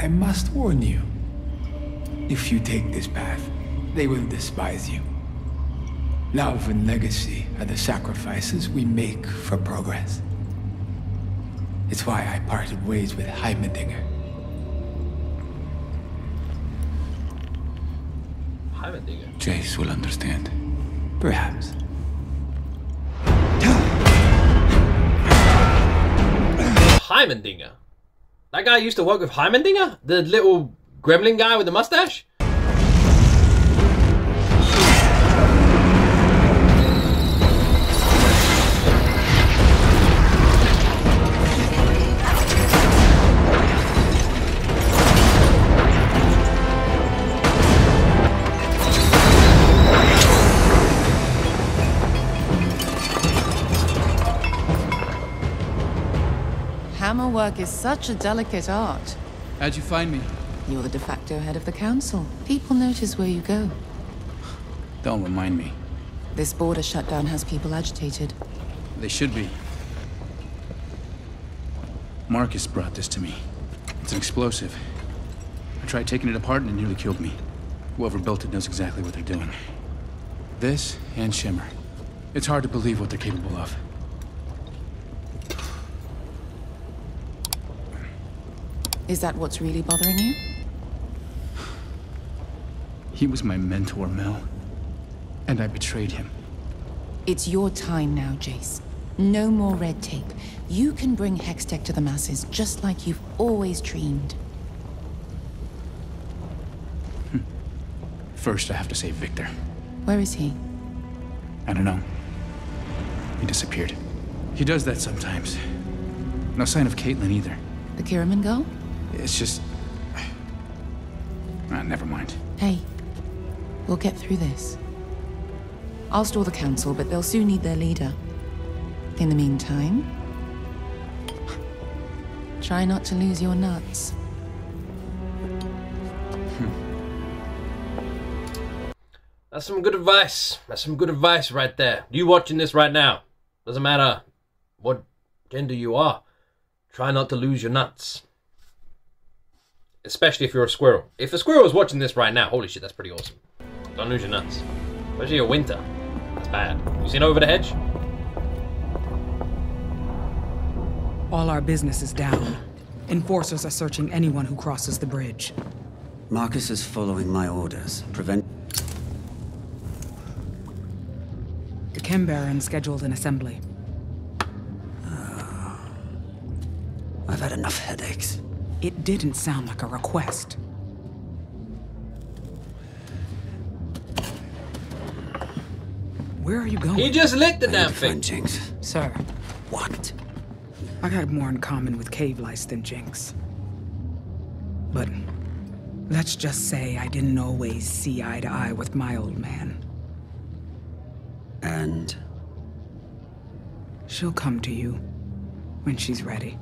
I must warn you. If you take this path, they will despise you. Love and legacy are the sacrifices we make for progress. It's why I parted ways with Heimerdinger. Heimerdinger? Jace will understand. Perhaps. Heimerdinger? That guy used to work with Heimerdinger? The little gremlin guy with the mustache? Hammerwork is such a delicate art. How'd you find me? You're the de facto head of the council. People notice where you go. Don't remind me. This border shutdown has people agitated. They should be. Marcus brought this to me. It's an explosive. I tried taking it apart and it nearly killed me. Whoever built it knows exactly what they're doing. This and Shimmer. It's hard to believe what they're capable of. Is that what's really bothering you? He was my mentor, Mel. And I betrayed him. It's your time now, Jace. No more red tape. You can bring Hextech to the masses, just like you've always dreamed. First, I have to save Victor. Where is he? I don't know. He disappeared. He does that sometimes. No sign of Caitlin either. The Kiraman girl? It's just... never mind. Hey, we'll get through this. I'll store the council, but they'll soon need their leader. In the meantime, try not to lose your nuts. That's some good advice. That's some good advice right there. You watching this right now. Doesn't matter what gender you are. Try not to lose your nuts. Especially if you're a squirrel. If a squirrel is watching this right now, holy shit, that's pretty awesome. Don't lose your nuts. Especially in winter. That's bad. You seen over the hedge? All our business is down. Enforcers are searching anyone who crosses the bridge. Marcus is following my orders. Prevent... The Chem Baron scheduled an assembly. I've had enough headaches. It didn't sound like a request. Where are you going? He just licked the damn thing. Jinx. Sir. What? I got more in common with cave lice than Jinx. But let's just say I didn't always see eye to eye with my old man. And? She'll come to you when she's ready.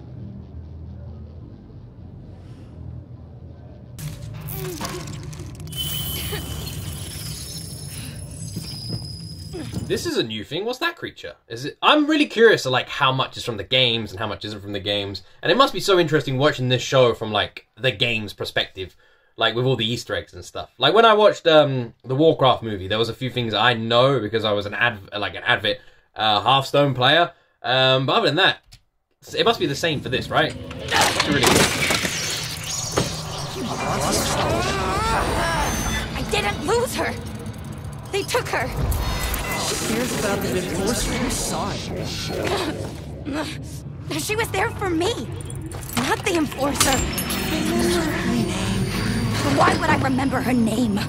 This is a new thing. What's that creature? Is it? I'm really curious to like how much is from the games and how much isn't from the games. And it must be so interesting watching this show from like the game's perspective, like with all the Easter eggs and stuff. Like when I watched the Warcraft movie, there was a few things I know because I was an avid Hearthstone player. But other than that, it must be the same for this, right? It's really cool. I didn't lose her. They took her. She cares about the enforcer. You saw it. She was there for me, not the enforcer. Why would I remember her name?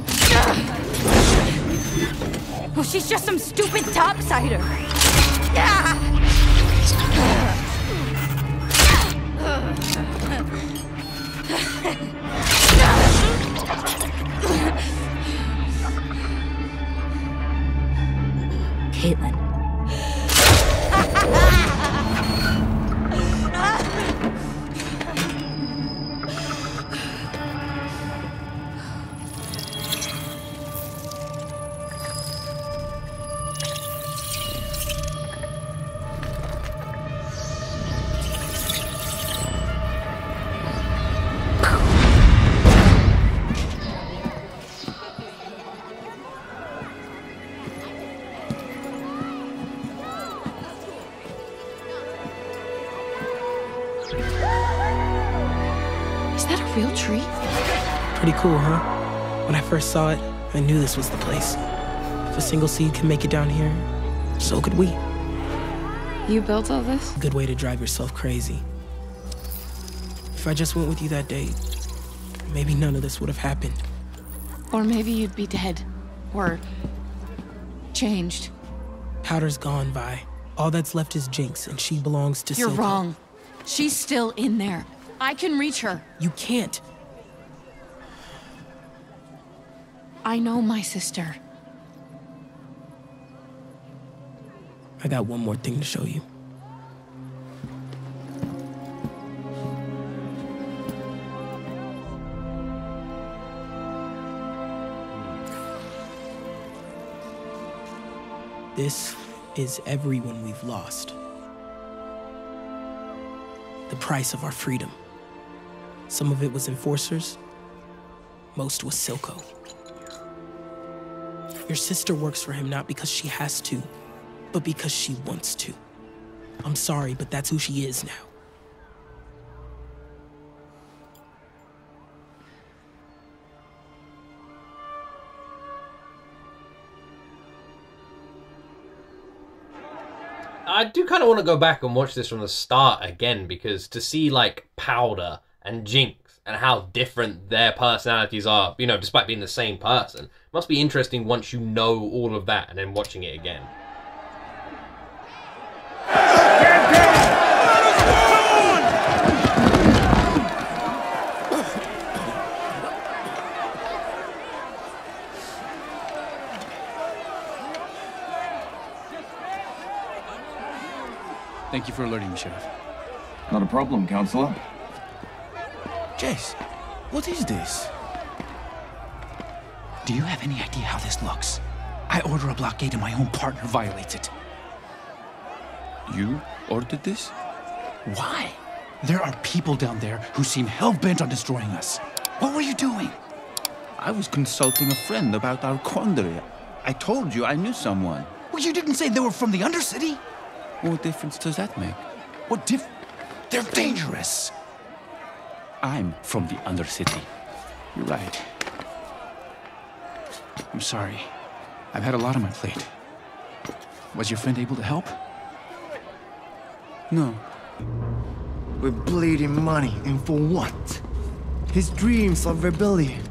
Oh, she's just some stupid topsider. Caitlin. Is that a real tree? Pretty cool, huh? When I first saw it, I knew this was the place. If a single seed can make it down here, so could we. You built all this? Good way to drive yourself crazy. If I just went with you that day, maybe none of this would have happened. Or maybe you'd be dead. Or changed. Powder's gone, Vi. All that's left is Jinx, and she belongs to You're Silco. wrong. She's still in there. I can reach her. You can't. I know my sister. I got one more thing to show you. This is everyone we've lost. The price of our freedom. Some of it was enforcers, most was Silco. Your sister works for him not because she has to, but because she wants to. I'm sorry, but that's who she is now. I do kind of want to go back and watch this from the start again, because to see, like, Powder and Jinx and how different their personalities are, you know, despite being the same person, must be interesting once you know all of that and then watching it again. Thank you for alerting me, Sheriff. Not a problem, Counselor. Jace, what is this? Do you have any idea how this looks? I order a blockade and my own partner violates it. You ordered this? Why? There are people down there who seem hell-bent on destroying us. What were you doing? I was consulting a friend about our quandary. I told you I knew someone. Well, you didn't say they were from the Undercity? What difference does that make? What They're dangerous. I'm from the Undercity. You're right. I'm sorry. I've had a lot on my plate. Was your friend able to help? No. We're bleeding money, and for what? His dreams of rebellion.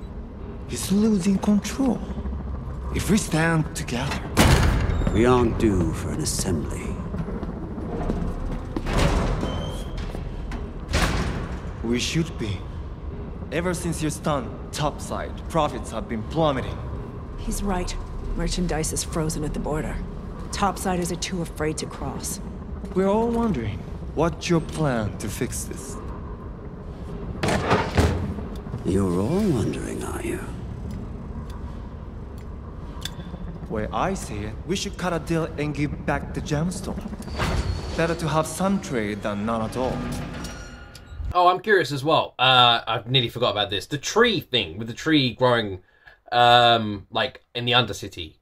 He's losing control. If we stand together... We aren't due for an assembly. We should be. Ever since your stunt, topside, profits have been plummeting. He's right. Merchandise is frozen at the border. Topsiders are too afraid to cross. We're all wondering, what's your plan to fix this? You're all wondering, are you? Where I see it, we should cut a deal and give back the gemstone. Better to have some trade than none at all. Oh, I'm curious as well. I nearly forgot about this. The tree thing, with the tree growing, like, in the Undercity.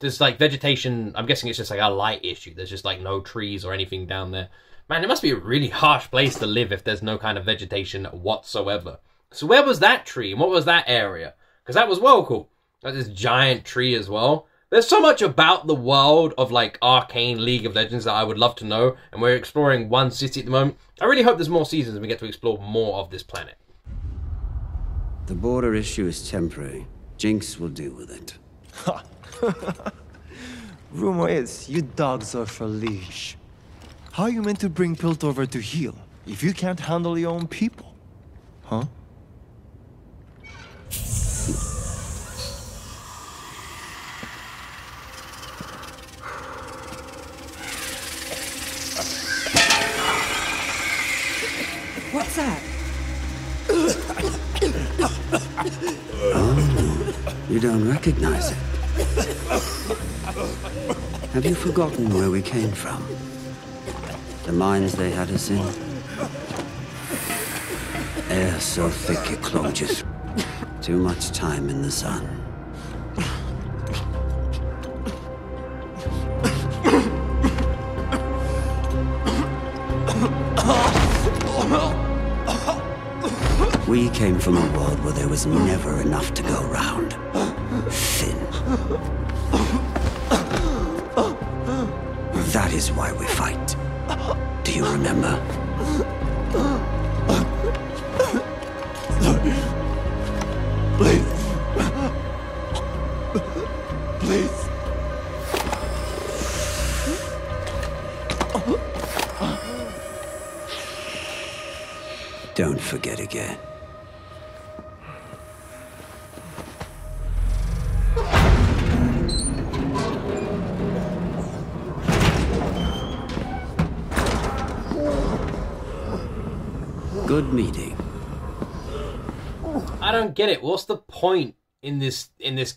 There's, like, vegetation. I'm guessing it's just, like, a light issue. There's just, like, no trees or anything down there. Man, it must be a really harsh place to live if there's no kind of vegetation whatsoever. So where was that tree? And what was that area? Because that was well cool. Like, this giant tree as well. There's so much about the world of, like, Arcane League of Legends that I would love to know, and we're exploring one city at the moment. I really hope there's more seasons and we get to explore more of this planet. The border issue is temporary. Jinx will deal with it. Ha! Rumor is, you dogs are for leash. How are you meant to bring Piltover to heel if you can't handle your own people? Huh? What's that? Oh, you don't recognize it. Have you forgotten where we came from? The mines they had us in? Air so thick it clogged you. Too much time in the sun. We came from a world where there was never enough to go round. Thin. That is why we fight. Do you remember? Please. Please. Don't forget again. Good meeting. I don't get it. What's the point in this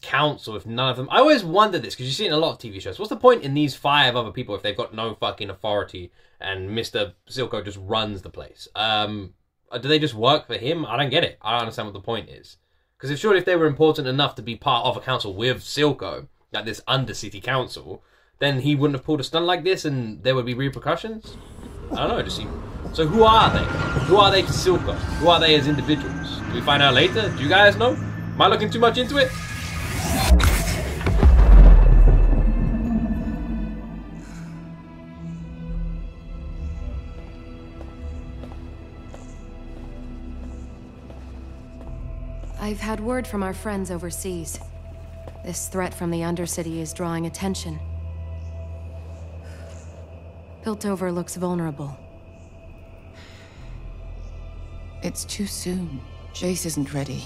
council if none of them... I always wonder this, because you see it in a lot of TV shows. What's the point in these 5 other people if they've got no fucking authority and Mr. Silco just runs the place? Do they just work for him? I don't get it. I don't understand what the point is. Because if they were important enough to be part of a council with Silco, like this Undercity council, then he wouldn't have pulled a stunt like this and there would be repercussions? I don't know, just seem... So who are they? Who are they to Silco? Who are they as individuals? Do we find out later? Do you guys know? Am I looking too much into it? I've had word from our friends overseas. This threat from the Undercity is drawing attention. Piltover looks vulnerable. It's too soon. Jace isn't ready.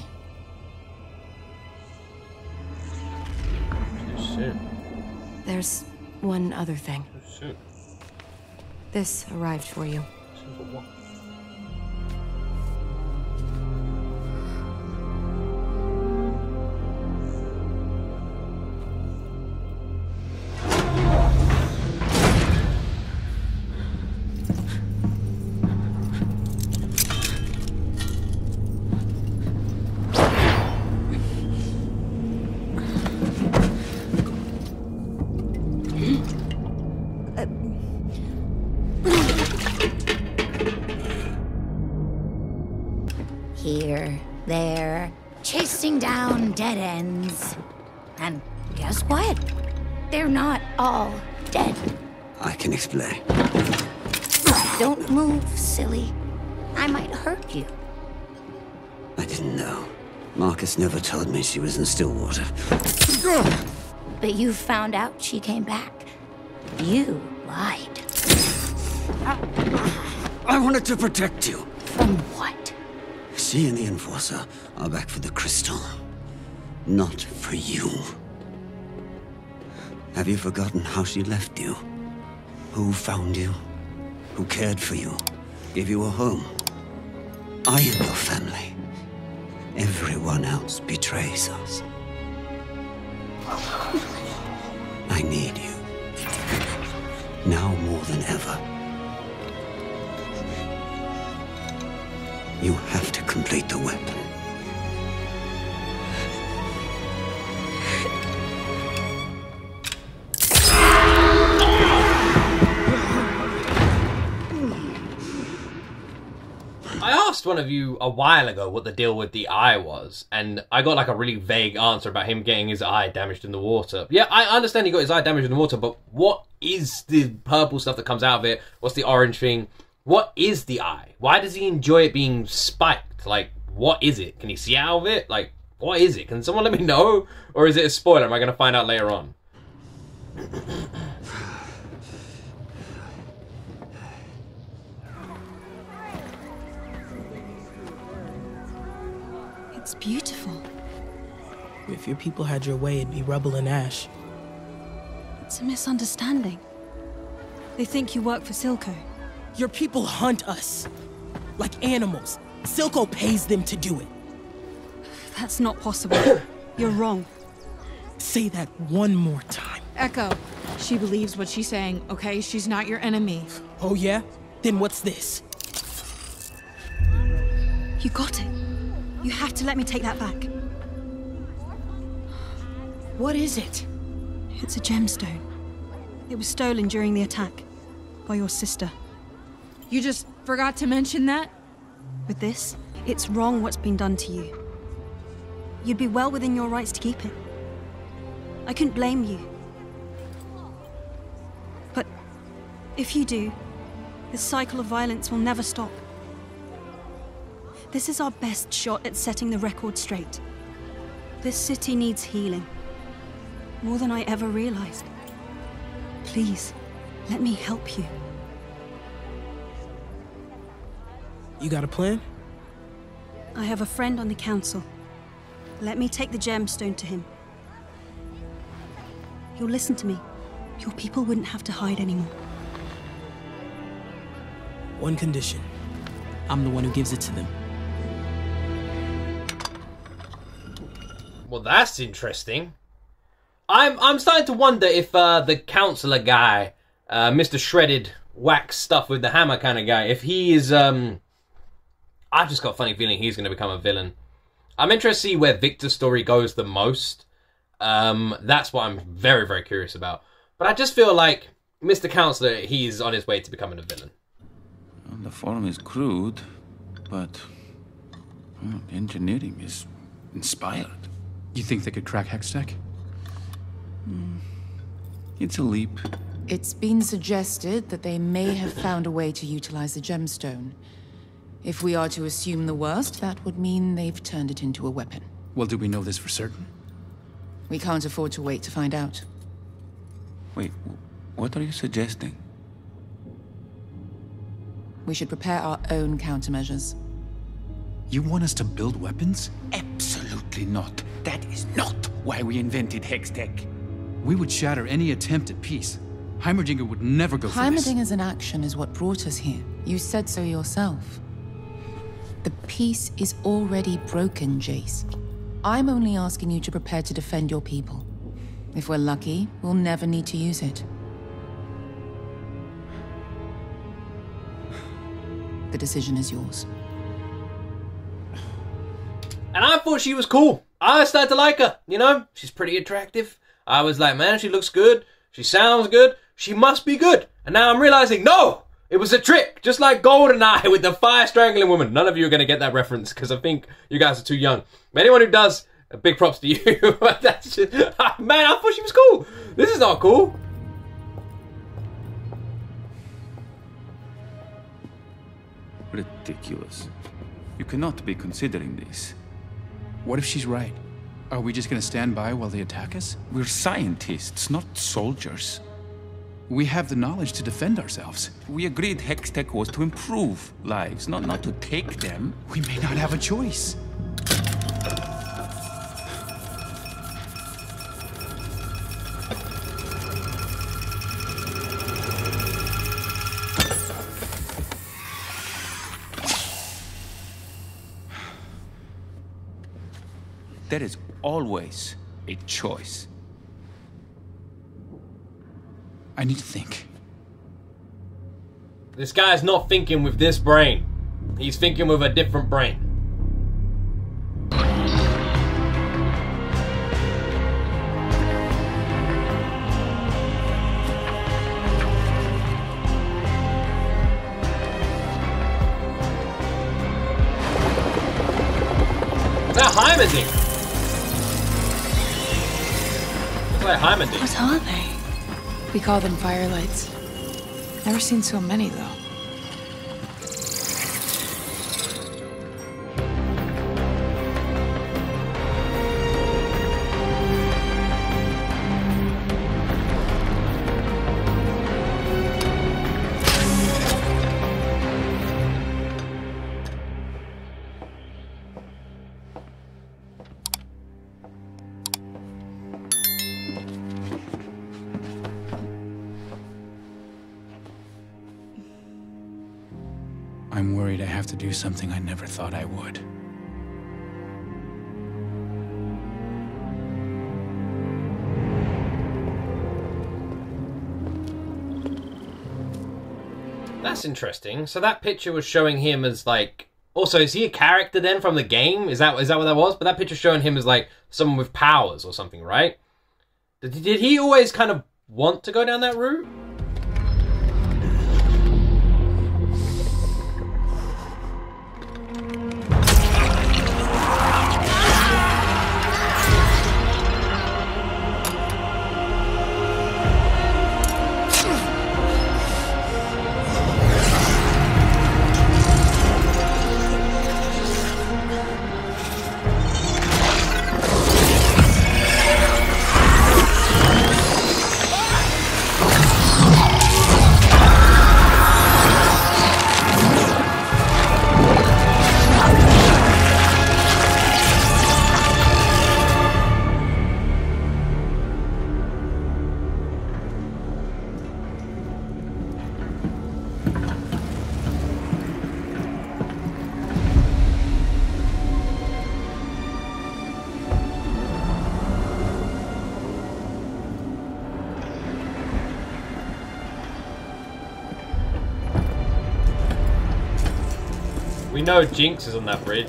Too soon. There's one other thing. Too soon. This arrived for you. Soon for what? Here, there, chasing down dead ends. And guess what? They're not all dead. I can explain. Don't move, silly. I might hurt you. I didn't know. Marcus never told me she was in Stillwater. But you found out she came back. You lied. I wanted to protect you. From what? She and the Enforcer are back for the crystal. Not for you. Have you forgotten how she left you? Who found you? Who cared for you? Gave you a home? I am your family. Everyone else betrays us. I need you. Now more than ever. You have to complete the weapon. I asked one of you a while ago what the deal with the eye was, and I got like a really vague answer about him getting his eye damaged in the water. Yeah, I understand he got his eye damaged in the water, but what is the purple stuff that comes out of it? What's the orange thing? What is the eye? Why does he enjoy it being spiked? Like, what is it? Can he see out of it? Like, what is it? Can someone let me know? Or is it a spoiler? Am I going to find out later on? It's beautiful. If your people had your way, it'd be rubble and ash. It's a misunderstanding. They think you work for Silco. Your people hunt us. Like animals. Silco pays them to do it. That's not possible. You're wrong. Say that one more time. Echo, she believes what she's saying, okay? She's not your enemy. Oh yeah? Then what's this? You got it. You have to let me take that back. What is it? It's a gemstone. It was stolen during the attack. By your sister. You just forgot to mention that? With this, It's wrong what's been done to you. You'd be well within your rights to keep it. I couldn't blame you. But if you do, this cycle of violence will never stop. This is our best shot at setting the record straight. This city needs healing. More than I ever realized. Please, let me help you. You got a plan? I have a friend on the council. Let me take the gemstone to him. You'll listen to me. Your people wouldn't have to hide anymore. One condition. I'm the one who gives it to them. Well, that's interesting. I'm starting to wonder if the counselor guy, Mr. Shredded Wax Stuff with the Hammer kind of guy, if he is, I've just got a funny feeling he's going to become a villain. I'm interested to see where Victor's story goes the most. That's what I'm very, very curious about. But I just feel like Mr. Counselor, he's on his way to becoming a villain. Well, the form is crude, but well, the engineering is inspired. You think they could crack Hextech? It's a leap. It's been suggested that they may have found a way to utilize the gemstone. If we are to assume the worst, that would mean they've turned it into a weapon. Well, do we know this for certain? We can't afford to wait to find out. Wait, what are you suggesting? We should prepare our own countermeasures. You want us to build weapons? Absolutely not. That is not why we invented Hextech. We would shatter any attempt at peace. Heimerdinger would never go for this. Heimerdinger's inaction is what brought us here. You said so yourself. The peace is already broken, Jace. I'm only asking you to prepare to defend your people. If we're lucky, we'll never need to use it. The decision is yours. And I thought she was cool. I started to like her, you know? She's pretty attractive. I was like, man, she looks good. She sounds good. She must be good. And now I'm realizing, no! It was a trick, just like GoldenEye with the fire strangling woman. None of you are going to get that reference because I think you guys are too young. But anyone who does, big props to you. That's just, man, I thought she was cool. This is not cool. Ridiculous. You cannot be considering this. What if she's right? Are we just going to stand by while they attack us? We're scientists, not soldiers. We have the knowledge to defend ourselves. We agreed Hextech was to improve lives, not to take them. We may not have a choice. There is always a choice. I need to think. This guy's not thinking with this brain. He's thinking with a different brain. Is that Heimerdinger? Looks like Heimerdinger. What are they? We call them firelights. Never seen so many, though. I'm worried I have to do something I never thought I would. That's interesting. So that picture was showing him as like... Also, is he a character then from the game? Is that what that was? But that picture showing him as like someone with powers or something, right? Did he always kind of want to go down that route? We know Jinx is on that bridge.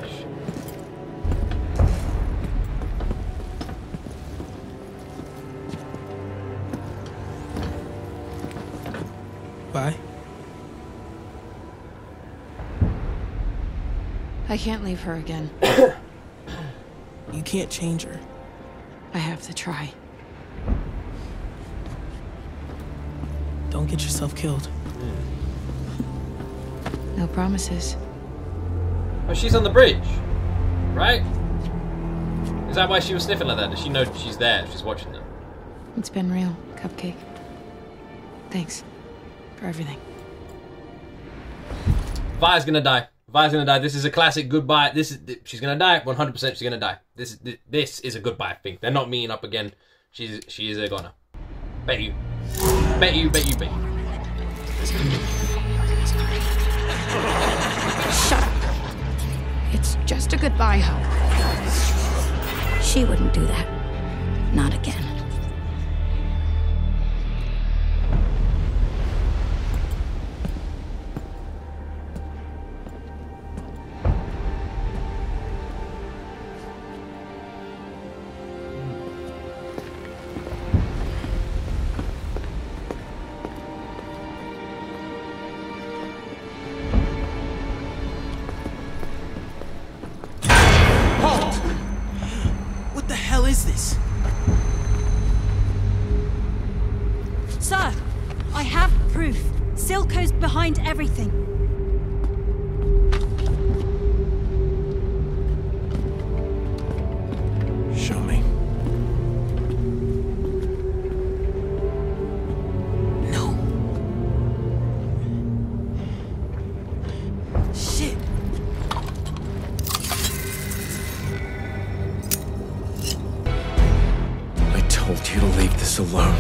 Bye. I can't leave her again. You can't change her. I have to try. Don't get yourself killed. No promises. Oh, she's on the bridge, right? Is that why she was sniffing like that? Does she know she's there? She's watching them. It's been real, Cupcake. Thanks for everything. Vi's gonna die. Vi's gonna die. This is a classic goodbye. She's gonna die. 100% she's gonna die. This is a goodbye thing. They're not meeting up again. She is a goner. Bet you. Bet you. Shut up. It's just a goodbye, Hope. She wouldn't do that. Not again. What the hell is this? Sir, I have proof. Silco's behind everything. Show me. No. Shit. I told you to leave this alone.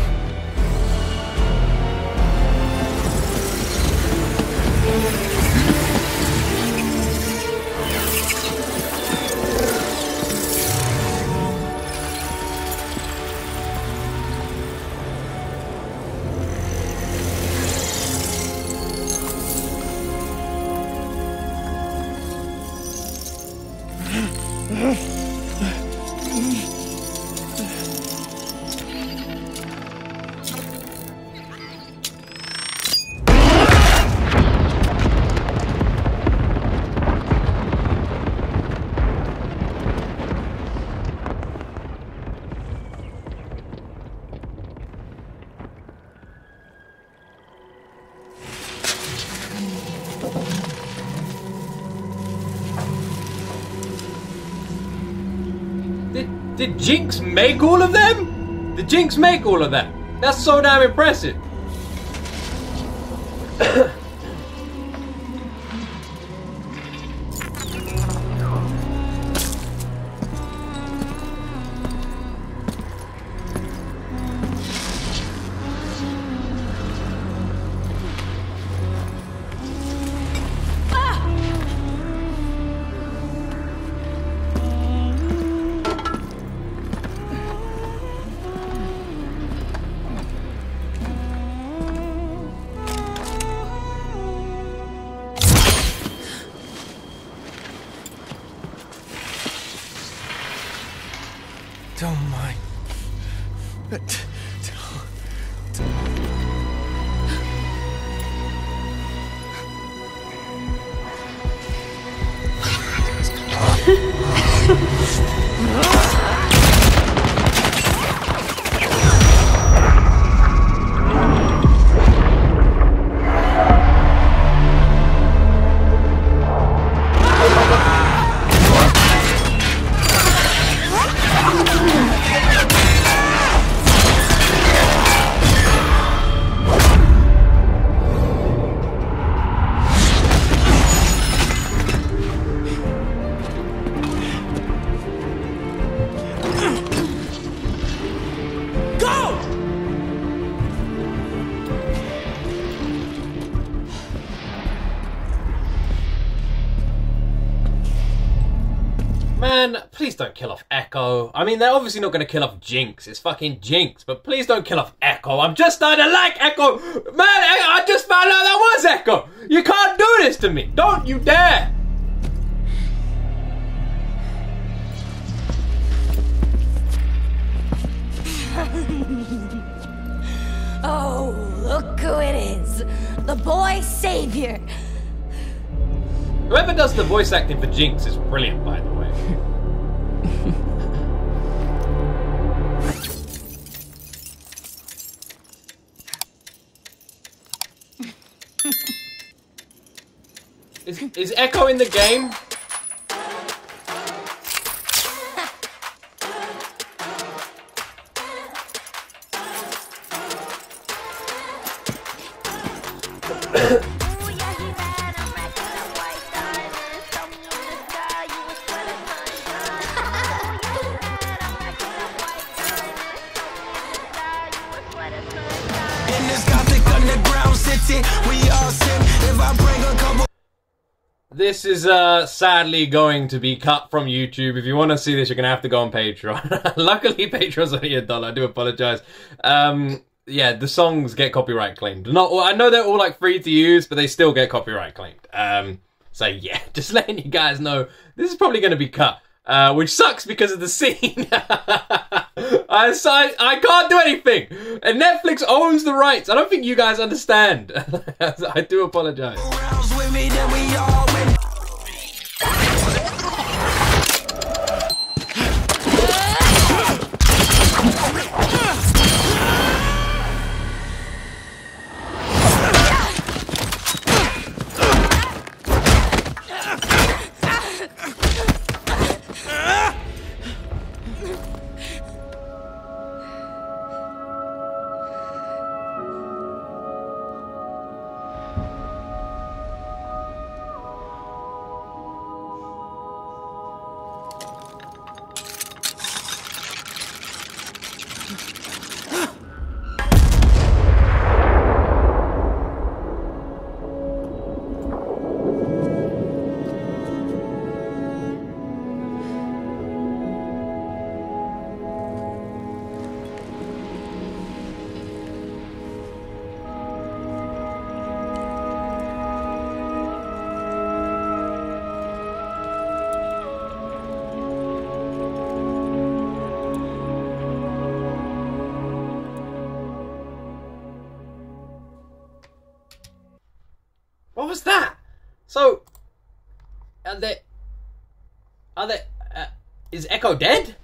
Did Jinx make all of them? Did Jinx make all of that? That's so damn impressive. Don't mind. Man, please don't kill off Echo. I mean, they're obviously not going to kill off Jinx. It's fucking Jinx. But please don't kill off Echo. I'm just starting to like Echo. Man, I just found out that was Echo. You can't do this to me. Don't you dare. the boy savior. Whoever does the voice acting for Jinx is brilliant, by the way. Is Echo in the game? This is sadly going to be cut from YouTube. If you want to see this, you're going to have to go on Patreon. Luckily, Patreon's only $1. I do apologize. Yeah, the songs get copyright claimed. Not all, I know they're all like free to use, but they still get copyright claimed. So yeah, just letting you guys know, this is probably going to be cut. Which sucks because of the scene. I can't do anything. And Netflix owns the rights. I don't think you guys understand. I do apologize. What was that? So, is Echo dead?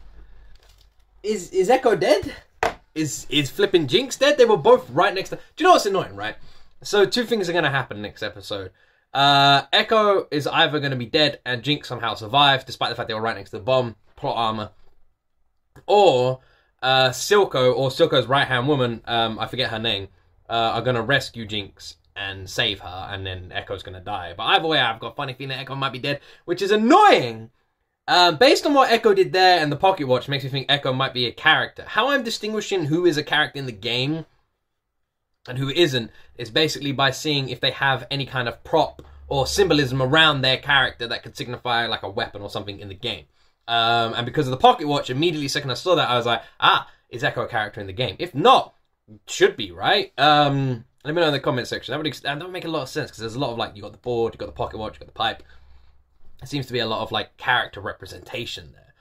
Is Echo dead? Is flipping Jinx dead? They were both right next to... Do you know what's annoying, right? So, two things are going to happen next episode. Echo is either going to be dead and Jinx somehow survived, despite the fact they were right next to the bomb, plot armor. Or, Silco, or Silco's right-hand woman, I forget her name, are going to rescue Jinx and save her, and then Echo's gonna die. But either way, I've got a funny feeling Echo might be dead, which is annoying. Based on what Echo did there and the pocket watch, makes me think Echo might be a character. How I'm distinguishing who is a character in the game and who isn't is basically by seeing if they have any kind of prop or symbolism around their character that could signify like a weapon or something in the game. And because of the pocket watch, immediately second I saw that, I was like, is Echo a character in the game? If not, should be, right? Let me know in the comment section. That would make a lot of sense, because there's a lot of, like, you got the board, you got the pocket watch, you got the pipe. It seems to be a lot of, like, character representation there.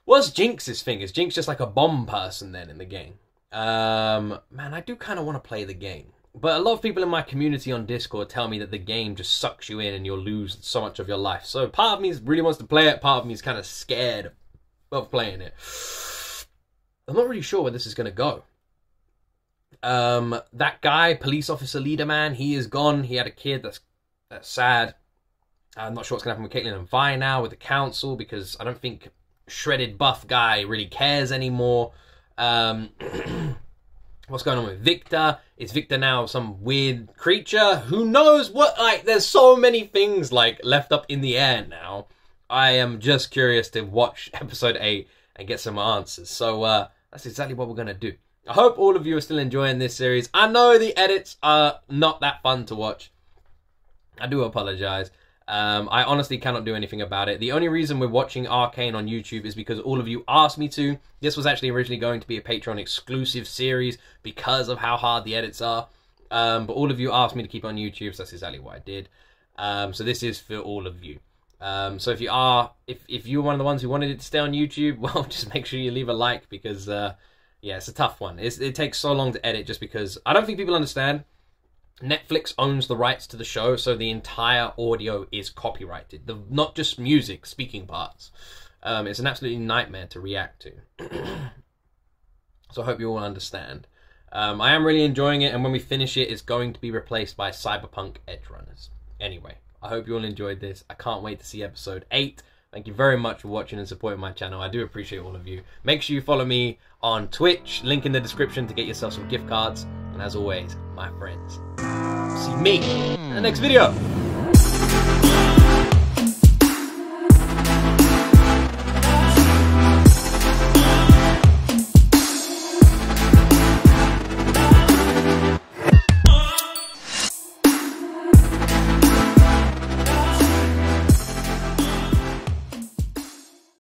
What's Jinx's thing? Is Jinx just like a bomb person then in the game? Man, I do kind of want to play the game. But a lot of people in my community on Discord tell me that the game just sucks you in and you'll lose so much of your life. So part of me really wants to play it, part of me is kind of scared of playing it. I'm not really sure where this is going to go. That guy, police officer leader man, he is gone. He had a kid. That's sad. I'm not sure what's gonna happen with Caitlin and Vi now with the council, because I don't think shredded buff guy really cares anymore. What's going on with Victor? Is Victor now some weird creature? Who knows what? Like, there's so many things like left up in the air now. I am just curious to watch episode 8 and get some answers. So that's exactly what we're gonna do. I hope all of you are still enjoying this series. I know the edits are not that fun to watch. I do apologize. I honestly cannot do anything about it. The only reason we're watching Arcane on YouTube is because all of you asked me to. This was actually originally going to be a Patreon exclusive series because of how hard the edits are. But all of you asked me to keep it on YouTube, so that's exactly what I did. So this is for all of you. So if you're one of the ones who wanted it to stay on YouTube, well, just make sure you leave a like, because yeah, it's a tough one. It takes so long to edit just because I don't think people understand. Netflix owns the rights to the show, so the entire audio is copyrighted. Not just music, speaking parts. It's an absolute nightmare to react to. So I hope you all understand. I am really enjoying it, and when we finish it, it's going to be replaced by Cyberpunk Edgerunners. Anyway, I hope you all enjoyed this. I can't wait to see episode 8. Thank you very much for watching and supporting my channel. I do appreciate all of you. Make sure you follow me on Twitch. Link in the description to get yourself some gift cards. And as always, my friends, see me in the next video.